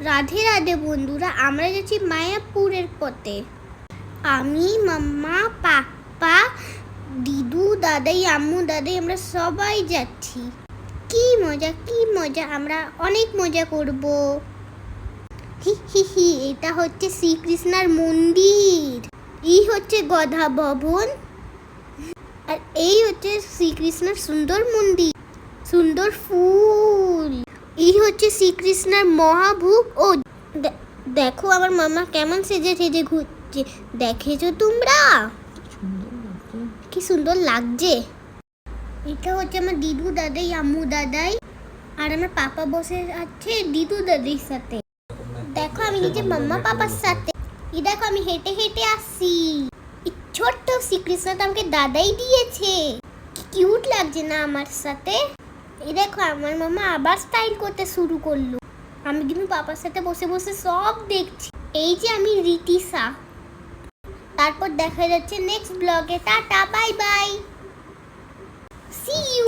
রাধে রাধে বন্ধুরা, আমরা যাচ্ছি মায়াপুরের পথে। আমি, মাম্মা, পাপ্পা, দিদু, দাদাই, আম্মু, দাদাই, আমরা সবাই যাচ্ছি। কি মজা, আমরা অনেক মজা করব। হি হি হি, এটা হচ্ছে শ্রীকৃষ্ণার মন্দির, এই হচ্ছে গধা ভবন, আর এই হচ্ছে শ্রীকৃষ্ণের সুন্দর মন্দির, সুন্দর ফুল। এই হচ্ছে শ্রীকৃষ্ণের মহাভোগ। ও দেখো আমার মামা কেমন সেজে ঘুরছে, দেখেছো তোমরা? কি সুন্দর লাগছে। এটা হচ্ছে আমার দিদু দাদাই, আম্মু দাদাই, আর আমার পাপা বসে আছে দিদু দাদির সাথে। দেখো আমি নিজে মাম্মা পাপার সাথে। এই দেখো আমি হেঁটে হেঁটে আসছি। এই ছোট্ট শ্রীকৃষ্ণটা আমাকে দাদাই দিয়েছে। কি কিউট লাগছে না আমার সাথে। এই দেখো আমার মামা আবার স্টাইল করতে শুরু করলো। আমি কিন্তু পাপার সাথে বসে বসে সব দেখছি। এই যে আমি রীতিশা। তারপর দেখা যাচ্ছে নেক্সট ব্লগে। Tata, bye bye, see you.